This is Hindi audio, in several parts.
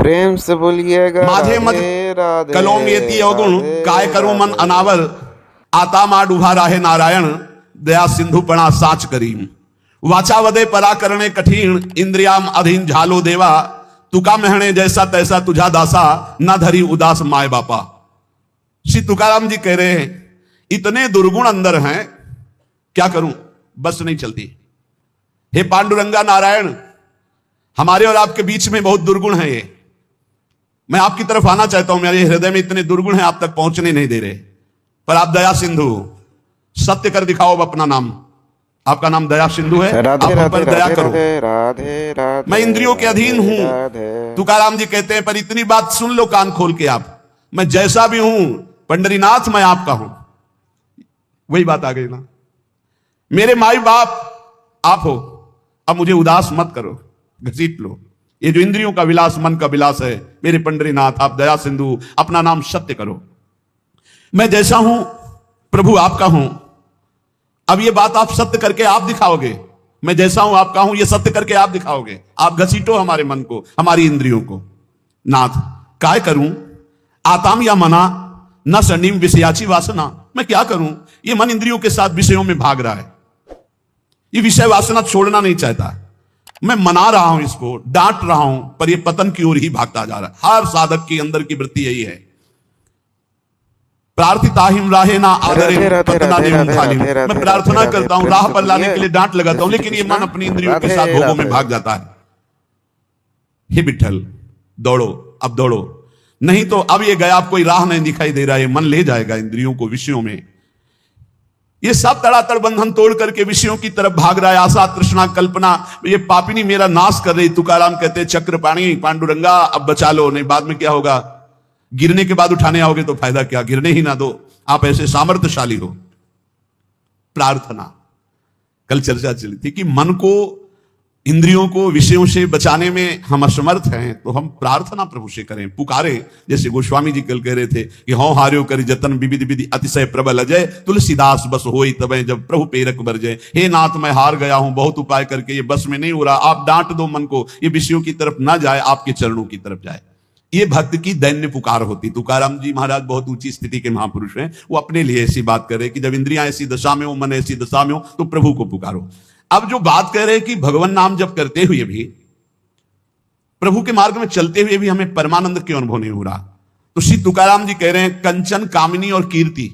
प्रेम से बोलिएगा माझे मद राधे राधे कलोम येती अवगुण काय करूं मन अनावर आता माड उभा राहे नारायण दया सिंधुपणा साच करीम वाचा वदे परा करणे कठीण इंद्रियाम अधीन झालो देवा तुका महणे जैसा तैसा तुझा दासा न धरी उदास माए बापा। श्री तुकाराम जी कह रहे हैं इतने दुर्गुण अंदर हैं, क्या करूं, बस नहीं चलती। हे पांडुरंगा नारायण, हमारे और आपके बीच में बहुत दुर्गुण है ये। मैं आपकी तरफ आना चाहता हूं, मेरे हृदय में इतने दुर्गुण हैं आप तक पहुंचने नहीं दे रहे, पर आप दया सिंधु सत्य कर दिखाओ अब अपना नाम। आपका नाम दया सिंधु है, आप हम पर दया करो। राधे राधे मैं इंद्रियों के अधीन हूं। तुकाराम जी कहते हैं पर इतनी बात सुन लो कान खोल के आप, मैं जैसा भी हूं पंडरीनाथ मैं आपका हूं। वही बात आ गई ना, मेरे माई बाप आप हो, अब मुझे उदास मत करो, घसीट लो। ये जो इंद्रियों का विलास मन का विलास है, मेरे पंडरीनाथ आप दया सिंधु अपना नाम सत्य करो। मैं जैसा हूं प्रभु आपका हूं, अब ये बात आप सत्य करके आप दिखाओगे। मैं जैसा हूं आपका हूं, ये सत्य करके आप दिखाओगे। आप घसीटो हमारे मन को, हमारी इंद्रियों को। नाथ काय करूं आताम या मना न सनीम विषयाची वासना, मैं क्या करूं, ये मन इंद्रियों के साथ विषयों में भाग रहा है, ये विषय वासना छोड़ना नहीं चाहता। मैं मना रहा हूं इसको, डांट रहा हूं, पर यह पतन की ओर ही भागता जा रहा है। हर साधक के अंदर की वृत्ति यही है, प्रार्थिताहिम राहे ना आदरे पतना नेम खालिम। मैं प्रार्थना करता हूं, राह पर लाने के लिए डांट लगाता हूं, लेकिन ये मन अपनी इंद्रियों के साथ भोगों में भाग जाता है। हे विठ्ठल दौड़ो, अब दौड़ो, नहीं तो अब ये गया, अब कोई राह नहीं दिखाई दे रहा है, मन ले जाएगा इंद्रियों को विषयों में। ये सब तड़ातड़ बंधन तोड़ करके विषयों की तरफ भाग रहा है। आशा तृष्णा कल्पना ये पापिनी मेरा नाश कर रही। तुकाराम कहते हैं चक्रपाणी पांडुरंगा अब बचा लो, नहीं बाद में क्या होगा, गिरने के बाद उठाने आओगे तो फायदा क्या, गिरने ही ना दो, आप ऐसे सामर्थ्यशाली हो। प्रार्थना, कल चर्चा चली थी कि मन को इंद्रियों को विषयों से बचाने में हम असमर्थ हैं, तो हम प्रार्थना प्रभु से करें, पुकारें। जैसे गोस्वामी जी कल कह रहे थे कि हौ हार्यो करी जतन विविधि विधि अतिशय प्रबल अजय तुलसीदास बस होई तबे जब प्रभु पेरक बरजय। हे नाथ मैं हार गया हूं, बहुत उपाय करके ये बस में नहीं हो रहा, आप डांट दो मन को, ये विषयों की तरफ ना जाए, आपके चरणों की तरफ जाए। ये भक्त की दैन्य पुकार होती। तुकाराम जी महाराज बहुत ऊंची स्थिति के महापुरुष हैं, वो अपने लिए ऐसी बात कर रहे कि जब इंद्रियां ऐसी दशा में हो, मन ऐसी दशा में हो, तो प्रभु को पुकारो। अब जो बात कह रहे हैं कि भगवान नाम जप करते हुए भी, प्रभु के मार्ग में चलते हुए भी हमें परमानंद क्यों अनुभव नहीं हो रहा, तो श्री तुकाराम जी कह रहे हैं कंचन कामिनी और कीर्ति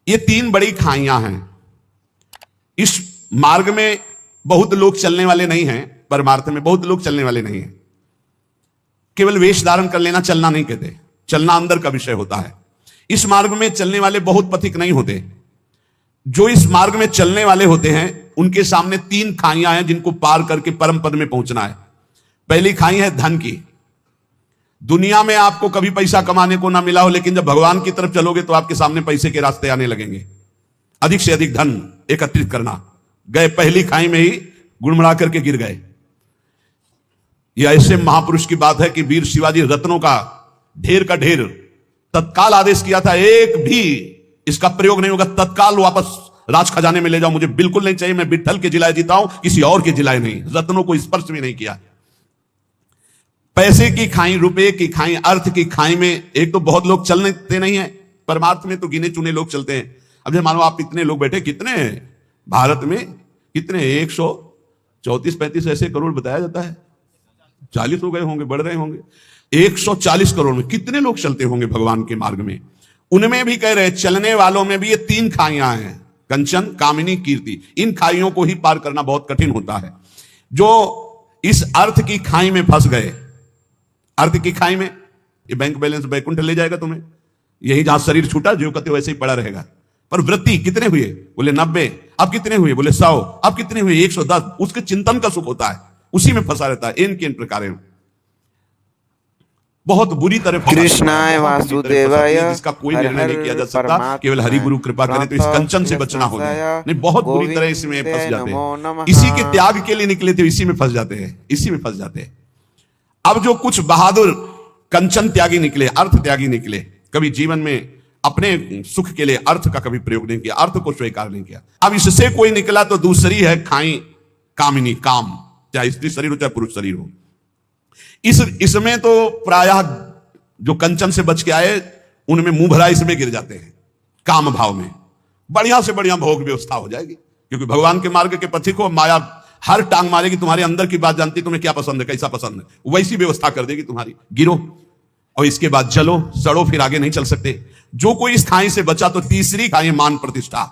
ये तीन बड़ी खाइयां हैं। इस मार्ग में बहुत लोग चलने वाले नहीं हैं, परमार्थ में बहुत लोग चलने वाले नहीं हैं। केवल वेश धारण कर लेना चलना नहीं कहते, चलना अंदर का विषय होता है। इस मार्ग में चलने वाले बहुत पथिक नहीं होते। जो इस मार्ग में चलने वाले होते हैं उनके सामने तीन खाइयां हैं जिनको पार करके परम पद में पहुंचना है। पहली खाई है धन की। दुनिया में आपको कभी पैसा कमाने को ना मिला हो, लेकिन जब भगवान की तरफ चलोगे तो आपके सामने पैसे के रास्ते आने लगेंगे। अधिक से अधिक धन एकत्रित करना, गए पहली खाई में ही गुड़मड़ा करके गिर गए। यह ऐसे महापुरुष की बात है कि वीर शिवाजी रत्नों का ढेर तत्काल आदेश किया था, एक भी इसका प्रयोग नहीं होगा, तत्काल वापस राज खजाने में ले जाओ, मुझे बिल्कुल नहीं चाहिए, मैं विट्ठल के जिलाए जीता हूं, किसी और के जिलाए नहीं। रत्नों को स्पर्श भी नहीं किया। पैसे की खाई, रुपए की खाई, अर्थ की खाई में एक तो बहुत लोग चलते नहीं है, परमार्थ में तो गिने चुने लोग चलते हैं। अब जब मानो आप इतने लोग बैठे, कितने भारत में कितने 134-35 ऐसे करोड़ बताया जाता है, 40 हो गए होंगे, बढ़ रहे होंगे, 140 करोड़ में कितने लोग चलते होंगे भगवान के मार्ग में। उनमें भी कह रहे चलने वालों में भी ये तीन खाइयां हैं, कंचन कामिनी कीर्ति। इन खाइयों को ही पार करना बहुत कठिन होता है। जो इस अर्थ की खाई में फंस गए, अर्थ की खाई में, ये बैंक बैलेंस बैकुंठ ले जाएगा तुम्हें, यही जहां शरीर छूटा जो कहते वैसे ही पड़ा रहेगा। पर वृत्ति कितने हुए, बोले 90, अब कितने हुए, बोले 100, अब कितने हुए 110, उसके चिंतन का सुख होता है, उसी में फंसा रहता है। इन प्रकार बहुत बुरी तरह कृष्णाय वासुदेवाय, जिसका कोई निर्णय नहीं किया जा सकता, केवल हरि गुरु कृपा करे तो इस कंचन से बचना होगा। नहीं, बहुत बुरी तरह इसमें फंस जाते हैं, इसी के त्याग के लिए निकले थे, इसी में फंस जाते हैं, इसी में फंस जाते हैं। अब जो कुछ बहादुर कंचन त्यागी निकले, अर्थ त्यागी निकले, कभी जीवन में अपने सुख के लिए अर्थ का कभी प्रयोग नहीं किया, अर्थ को स्वीकार नहीं किया। अब इससे कोई निकला तो दूसरी है खाई कामिनी, काम, चाहे स्त्री शरीर हो चाहे पुरुष शरीर हो। इसमें तो प्रायः जो कंचन से बच के आए उनमें मुंह भरा इसमें गिर जाते हैं। काम भाव में बढ़िया से बढ़िया भोग व्यवस्था हो जाएगी, क्योंकि भगवान के मार्ग के पथिक को माया हर टांग मारेगी। तुम्हारे अंदर की बात जानती, तुम्हें क्या पसंद है, कैसा पसंद है, वैसी व्यवस्था कर देगी तुम्हारी। गिरो और इसके बाद जलो सड़ो, फिर आगे नहीं चल सकते। जो कोई इस खाई से बचा तो तीसरी खाई मान प्रतिष्ठा।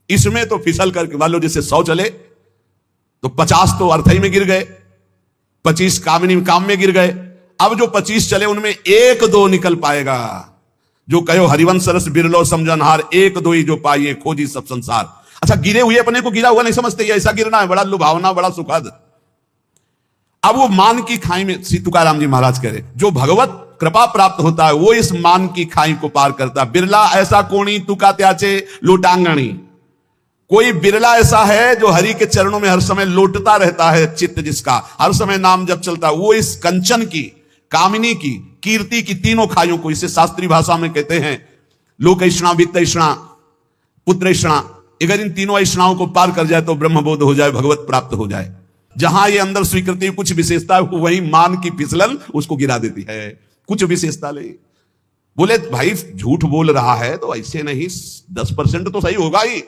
इसमें तो फिसल करके मान लो जैसे 100 चले तो 50 तो अर्थई में गिर गए, 25 कामिनी काम में गिर गए। अब जो 25 चले उनमें 1-2 निकल पाएगा। जो कहो हरिवंश रस बिरलो समझनहार, 1-2 ही जो पाइए खोजी सब संसार। अच्छा, गिरे हुए अपने को गिरा हुआ नहीं समझते, ऐसा गिरना है बड़ा लुभावना, बड़ा सुखद। अब वो मान की खाई में श्री तुकाराम जी महाराज कह रहे, जो भगवत कृपा प्राप्त होता है वो इस मान की खाई को पार करता है। बिरला ऐसा कोणी तुका त्याचे लोटांगणी। कोई बिरला ऐसा है जो हरि के चरणों में हर समय लोटता रहता है, चित्त जिसका हर समय नाम जब चलता है, वो इस कंचन की, कामिनी की, कीर्ति की तीनों खाइयों को, इसे शास्त्रीय भाषा में कहते हैं लोकैष्णा, वित्तैष्णा, पुत्रैष्णा। अगर इन तीनों ऐष्णाओं को पार कर जाए तो ब्रह्मबोध हो जाए, भगवत प्राप्त हो जाए। जहां ये अंदर स्वीकृति कुछ विशेषता है, वही मान की फिसलन उसको गिरा देती है। कुछ विशेषता नहीं। बोले भाई झूठ बोल रहा है तो ऐसे नहीं, 10% तो सही होगा ही।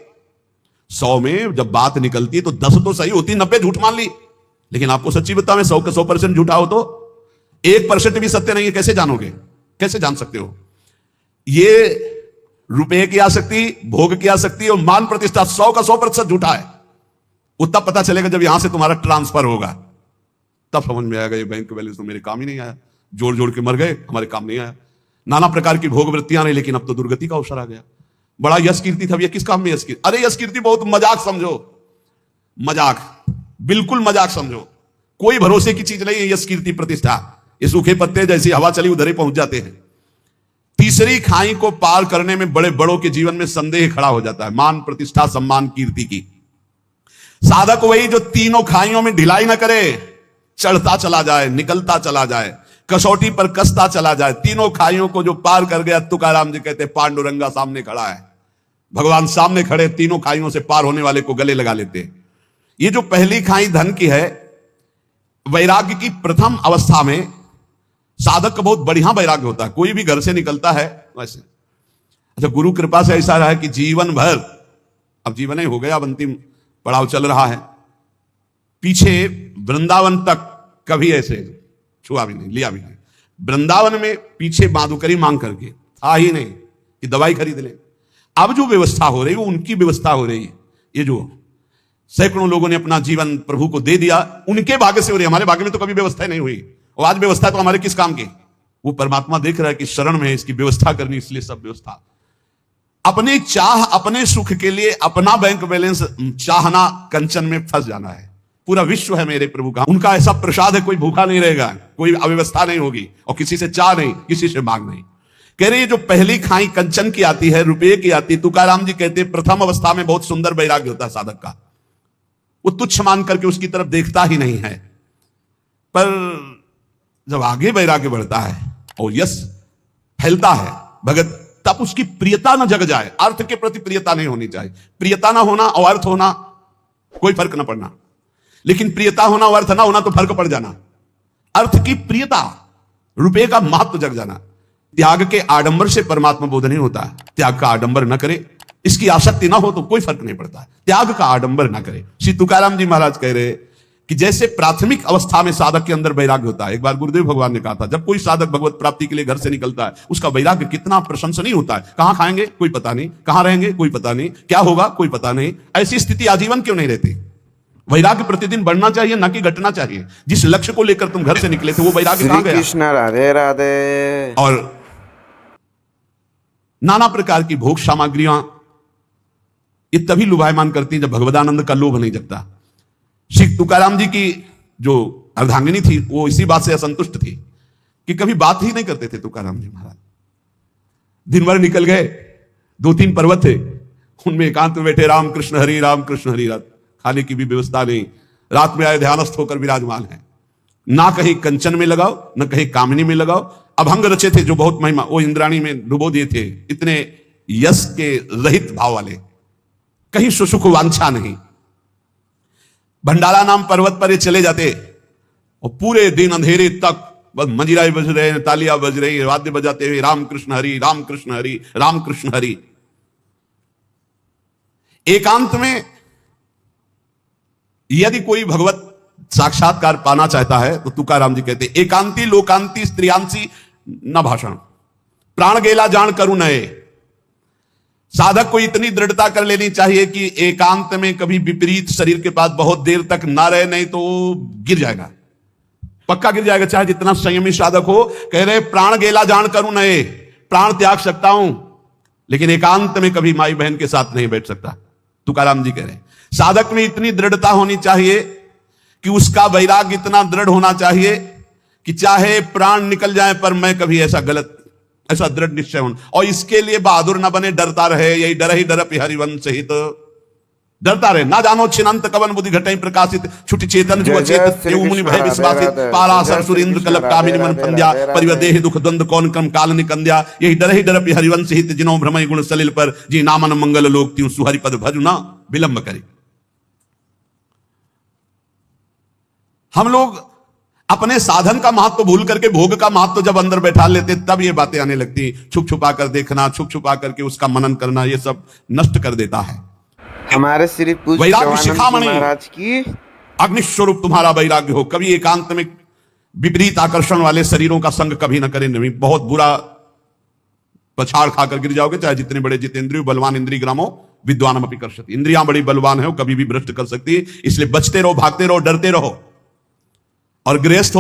100 में जब बात निकलती है तो 10 तो सही होती, 90 झूठ मान ली। लेकिन आपको सच्ची बताऊं, 100 का 100% झूठा हो तो 1% भी सत्य नहीं है, कैसे जानोगे, कैसे जान सकते हो? ये रुपए की आसक्ति, भोग की आसक्ति और मान प्रतिष्ठा 100 का 100% झूठा है। वो तब पता चलेगा जब यहां से तुम्हारा ट्रांसफर होगा, तब समझ में आएगा ये बैंक बैलेंस तो मेरे काम ही नहीं आया, जोड़ जोड़ के मर गए, हमारे काम नहीं आया। नाना प्रकार की भोग वृत्तियां नहीं, लेकिन अब तो दुर्गति का अवसर आ गया। बड़ा यश कीर्ति था, ये किस काम में यश कीर्ति? अरे यश कीर्ति बहुत मजाक समझो, मजाक, बिल्कुल मजाक समझो। कोई भरोसे की चीज नहीं है यश कीर्ति प्रतिष्ठा। ये सूखे पत्ते जैसी हवा चली उधर ही पहुंच जाते हैं। तीसरी खाई को पार करने में बड़े बड़ों के जीवन में संदेह खड़ा हो जाता है, मान प्रतिष्ठा सम्मान कीर्ति की। साधक वही जो तीनों खाइयों में ढिलाई ना करे, चढ़ता चला जाए, निकलता चला जाए, कसौटी पर कसता चला जाए। तीनों खाइयों को जो पार कर गया, तुकाराम जी कहते पांडुरंगा सामने खड़ा है, भगवान सामने खड़े, तीनों खाइयों से पार होने वाले को गले लगा लेते। ये जो पहली खाई धन की है, वैराग्य की प्रथम अवस्था में साधक का बहुत बढ़िया वैराग्य होता है। कोई भी घर से निकलता है वैसे, अच्छा गुरु कृपा से ऐसा रहा है कि जीवन भर, अब जीवन ही हो गया, अब अंतिम पड़ाव चल रहा है, पीछे वृंदावन तक कभी ऐसे छुआ भी नहीं, लिया भी नहीं। वृंदावन में पीछे माधुकरी मांग करके था ही नहीं कि दवाई खरीद ले। अब जो व्यवस्था हो रही है वो उनकी व्यवस्था हो रही है। ये जो सैकड़ों लोगों ने अपना जीवन प्रभु को दे दिया, उनके भाग्य से हो रही है। हमारे भाग्य में तो कभी व्यवस्था नहीं हुई, और आज व्यवस्था तो हमारे किस काम की? वो परमात्मा देख रहा है कि शरण में है, इसकी व्यवस्था करनी, इसलिए सब व्यवस्था। अपने चाह, अपने सुख के लिए अपना बैंक बैलेंस चाहना, कंचन में फंस जाना है। पूरा विश्व है मेरे प्रभु का, उनका ऐसा प्रसाद है, कोई भूखा नहीं रहेगा, कोई अव्यवस्था नहीं होगी, और किसी से चाह नहीं, किसी से मांग नहीं। कह रही है जो पहली खाई कंचन की आती है, रुपये की आती है, तुकाराम जी कहते हैं प्रथम अवस्था में बहुत सुंदर वैराग्य होता है साधक का। वो तुच्छ मान करके उसकी तरफ देखता ही नहीं है। पर जब आगे वैराग्य बढ़ता है और यश फैलता है भगत, तब उसकी प्रियता न जग जाए। अर्थ के प्रति प्रियता नहीं होनी चाहिए। प्रियता ना होना और अर्थ होना कोई फर्क ना पड़ना, लेकिन प्रियता होना और अर्थ ना होना तो फर्क पड़ जाना। अर्थ की प्रियता, रुपये का महत्व जग जाना। त्याग के आडंबर से परमात्मा बोध नहीं होता है। त्याग का आडंबर न करे, इसकी आसक्ति ना हो तो कोई फर्क नहीं पड़ता है। त्याग का आडंबर ना करे। श्री तुकाराम जी महाराज कह रहे कि जैसे प्राथमिक अवस्था में साधक के अंदर वैराग्य होता है। एक बार गुरुदेव भगवान ने कहा था, जब कोई साधक भगवत प्राप्ति के लिए घर से निकलता है, उसका वैराग्य कितना प्रशंसनीय होता है। कहां खाएंगे कोई पता नहीं, कहां रहेंगे कोई पता नहीं, क्या होगा कोई पता नहीं। ऐसी स्थिति आजीवन क्यों नहीं रहती? वैराग्य प्रतिदिन बढ़ना चाहिए, न कि घटना चाहिए। जिस लक्ष्य को लेकर तुम घर से निकले थे वो वैराग्य कहां गया? कृष्ण राधे राधे। और नाना प्रकार की भोग सामग्रियां ये तभी लुभायमान करती हैं जब भगवदानंद का लोभ नहीं जगता। श्री तुकाराम जी की जो अर्धांगिनी थी वो इसी बात से असंतुष्ट थी कि कभी बात ही नहीं करते थे तुकाराम जी महाराज। दिन भर निकल गए, 2-3 पर्वत थे, उनमें एकांत में बैठे राम कृष्ण हरि रात, खाने की भी व्यवस्था नहीं। रात में आए ध्यानस्थ होकर विराजमान है। ना कहीं कंचन में लगाओ, न कहीं कामिनी में लगाओ। अभंग रचे थे जो बहुत महिमा, वो इंद्राणी में डुबो दिए थे। इतने यश के रहित भाव वाले, कहीं सुसुख वांछा नहीं। भंडारा नाम पर्वत पर ये चले जाते और पूरे दिन अंधेरे तक बस मंजीराएं बज रहे हैं, तालियां बज रही, वाद्य बजाते हुए राम कृष्ण हरि, राम कृष्ण हरि, राम कृष्ण हरि। एकांत में यदि कोई भगवत साक्षात्कार पाना चाहता है तो तुकाराम जी कहते एकांती लोकांती स्त्रियांसी न भाषण, प्राण गेला जान करू नए। साधक को इतनी दृढ़ता कर लेनी चाहिए कि एकांत में कभी विपरीत शरीर के पास बहुत देर तक ना रहे, नहीं तो गिर जाएगा, पक्का गिर जाएगा, चाहे जितना संयमी साधक हो। कह रहे प्राण गेला जान करूं नए, प्राण त्याग सकता हूं लेकिन एकांत में कभी माई बहन के साथ नहीं बैठ सकता। तुकाराम जी कह रहे साधक में इतनी दृढ़ता होनी चाहिए कि उसका वैराग्य इतना दृढ़ होना चाहिए कि चाहे प्राण निकल जाए पर मैं कभी ऐसा गलत, ऐसा दृढ़ निश्चय होना। और इसके लिए बहादुर ना बने, डरता रहे, यही डर ही डर हरिवंश हित, डरता रहे। ना जानो छिनंत कवन बुद्धि घटई प्रकाशित, छुटि चेतन जो अचेत जो मुनि भय विश्वासित, पारासर सुरेंद्र कलप कामिनी मन पंद्या, परिवदेह दुख द्वंद कौन क्रम काल निकंद्या, यही डर ही डर हरिवंश हित, जिनो भ्रमय गुण सलिल पर, जी नामन मंगल लोक त्यों सुहरि पद भजु ना विलंब करे। हम लोग अपने साधन का महत्व भूल करके भोग का महत्व जब अंदर बैठा लेते तब ये बातें आने लगती। छुप छुपा कर देखना, छुप छुपा करके उसका मनन करना, ये सब नष्ट कर देता है। हमारे श्री पूज्य वैराग्य शिखामणि महाराज की अग्निस्वरूप तुम्हारा वैराग्य हो। कभी एकांत में विपरीत आकर्षण वाले शरीरों का संग कभी न करें, नहीं बहुत बुरा पछाड़ खाकर गिर जाओगे। चाहे जितने बड़े जितेंद्रिय बलवान इंद्रिय ग्रामो विद्वानम अपि कर्षति, इंद्रियां बड़ी बलवान है, कभी भी भ्रष्ट कर सकती है। इसलिए बचते रहो, भागते रहो, डरते रहो। और गृहस्थ